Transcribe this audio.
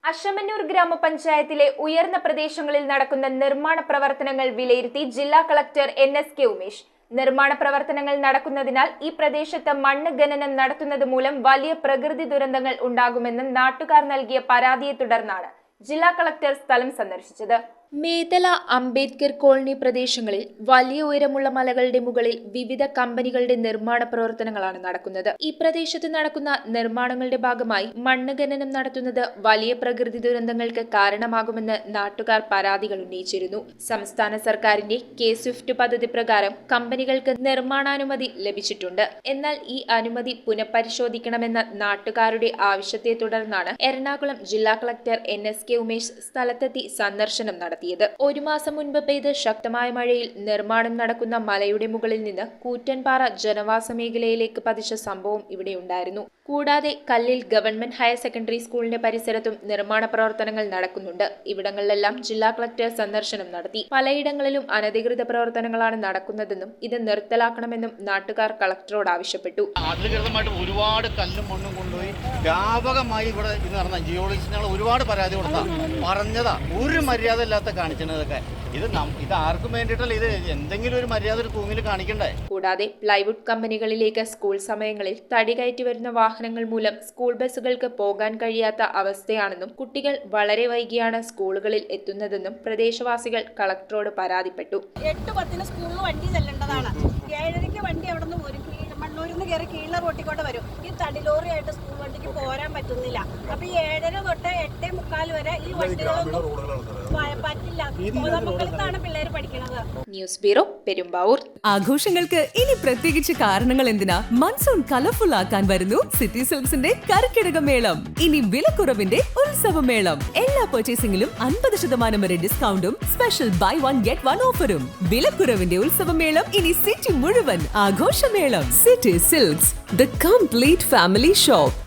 അശമന്നൂർ ഗ്രാമപഞ്ചായത്തിലെ ഉയർന്ന പ്രദേശങ്ങളിൽ നടക്കുന്ന നിർമ്മാണ പ്രവർത്തനങ്ങൾ വിലയിരുത്തി ജില്ലാ കളക്ടർ NSK ഉമേഷ്. നിർമ്മാണ പ്രവർത്തനങ്ങൾ നടക്കുന്നതിനാൽ ഈ പ്രദേശത്ത് മണ്ണ് ഖനനം നടത്തുന്നത് മൂലം വലിയ പ്രകൃതി ദുരന്തങ്ങൾ ഉണ്ടാകുമെന്ന് നാട്ടുകാർ നൽകിയ പരാതിയെ തുടർന്നാണ് ജില്ലാ കളക്ടർ സ്ഥലം സന്ദർശിച്ചത്. മേദല അംബേദ്കർ കോളനി പ്രദേശങ്ങളിൽ വലിയ ഉയരമുള്ള മലകളുടെ മുകളിൽ വിവിധ കമ്പനികളുടെ നിർമ്മാണ പ്രവർത്തനങ്ങളാണ് നടക്കുന്നത്. ഈ പ്രദേശത്ത് നടക്കുന്ന നിർമ്മാണങ്ങളുടെ ഭാഗമായി മണ്ണ് ഖനനം നടത്തുന്നത് വലിയ പ്രകൃതി ദുരന്തങ്ങൾക്ക് കാരണമാകുമെന്ന് നാട്ടുകാർ പരാതികൾ ഉന്നയിച്ചിരുന്നു. സംസ്ഥാന സർക്കാരിന്റെ K-SWIFT പദ്ധതി പ്രകാരം കമ്പനികൾക്ക് നിർമ്മാണാനുമതി ലഭിച്ചിട്ടുണ്ട്. എന്നാൽ ഈ അനുമതി പുനഃപരിശോധിക്കണമെന്ന നാട്ടുകാരുടെ ആവശ്യത്തെ തുടർന്നാണ് എറണാകുളം ജില്ലാ കളക്ടർ NSK ഉമേഷ് സ്ഥലത്തെത്തി സന്ദർശനം നടത്തിയത്. ഒരു മാസം മുൻപ് പെയ്ത ശക്തമായ മഴയിൽ നിർമ്മാണം നടക്കുന്ന മലയുടെ മുകളിൽ നിന്ന് കൂറ്റൻപാറ ജനവാസ മേഖലയിലേക്ക് പതിച്ച സംഭവം ഇവിടെയുണ്ടായിരുന്നു. കൂടാതെ കല്ലിൽ ഗവൺമെന്റ് ഹയർ സെക്കൻഡറി സ്കൂളിന്റെ പരിസരത്തും നിർമ്മാണ പ്രവർത്തനങ്ങൾ നടക്കുന്നുണ്ട്. ഇവിടങ്ങളിലെല്ലാം ജില്ലാ കളക്ടർ സന്ദർശനം നടത്തി. പലയിടങ്ങളിലും അനധികൃത പ്രവർത്തനങ്ങളാണ് നടക്കുന്നതെന്നും ഇത് നിർത്തലാക്കണമെന്നും നാട്ടുകാർ കളക്ടറോട് ആവശ്യപ്പെട്ടു. ഒരുപാട് കല്ലും മണ്ണും കൊണ്ടുപോയി വ്യാപകമായി ഇവിടെ ഇത് നടന്ന ജിയോളജിസ്റ്റുകൾ ഒരുപാട് പരാതി കൊടുത്താ പറഞ്ഞതാ. ഒരു മര്യാദ ഇല്ലാത്ത കാണിച്ചതൊക്കെ ഇത് ആർക്കും വേണ്ടിയിട്ടല്ല. ഇത് എന്തെങ്കിലും ഒരു മര്യാദ ഒരു തൂങ്ങിൽ കാണിക്കണ്ടേ. കൂടാതെ പ്ലൈവുഡ് കമ്പനികളിലേക്ക് സ്കൂൾ സമയങ്ങളിൽ തടി കയറ്റി വരുന്ന വാഹനങ്ങൾ മൂലം സ്കൂൾ ബസ്സുകൾക്ക് പോകാൻ കഴിയാത്ത അവസ്ഥയാണെന്നും കുട്ടികൾ വളരെ വൈകിയാണ് സ്കൂളുകളിൽ എത്തുന്നതെന്നും പ്രദേശവാസികൾ കളക്ടറോട് പരാതിപ്പെട്ടു. 8:10 സ്കൂളിൽ വണ്ടി ചെല്ലേണ്ടതാണ്. 7:30 വണ്ടി അവിടെ നിന്ന് വരും. മണ്ണൂരിൽ നിന്ന് കയറി കീഴിലെ റോട്ടിക്കോട്ട് വരും. ഈ തടി ലോറിയായിട്ട് സ്കൂൾ വണ്ടിക്ക് പോരാൻ പറ്റുന്നില്ല. അപ്പൊ ഈ 7:30 തൊട്ട് 8:45 വരെ ഈ വണ്ടികളൊന്നും പറ്റില്ല. പൊതുമുഖത്താണ് പിള്ളേര് പഠിക്കുന്നത്. News bureau, Perumbavoor. ആഘോഷങ്ങൾക്ക് ഇനി പ്രത്യേകിച്ച് കാരണങ്ങൾ എന്തിനാ? മൺസൂൺ കളർഫുൾ ആക്കാൻ വരുന്നു സിറ്റി സിൽക്സിന്റെ കർക്കിടക മേളം. ഇനി വിലക്കുറവിന്റെ ഉത്സവമേളം. എല്ലാ പർച്ചേസിംഗിലും 50% വരെ ഡിസ്കൗണ്ടും special buy one get one ഓഫറും. വിലക്കുറവിന്റെ ഉത്സവമേളം ഇനി സിറ്റി മുഴുവൻ ആഘോഷമേളം. City Silks, the complete family shop.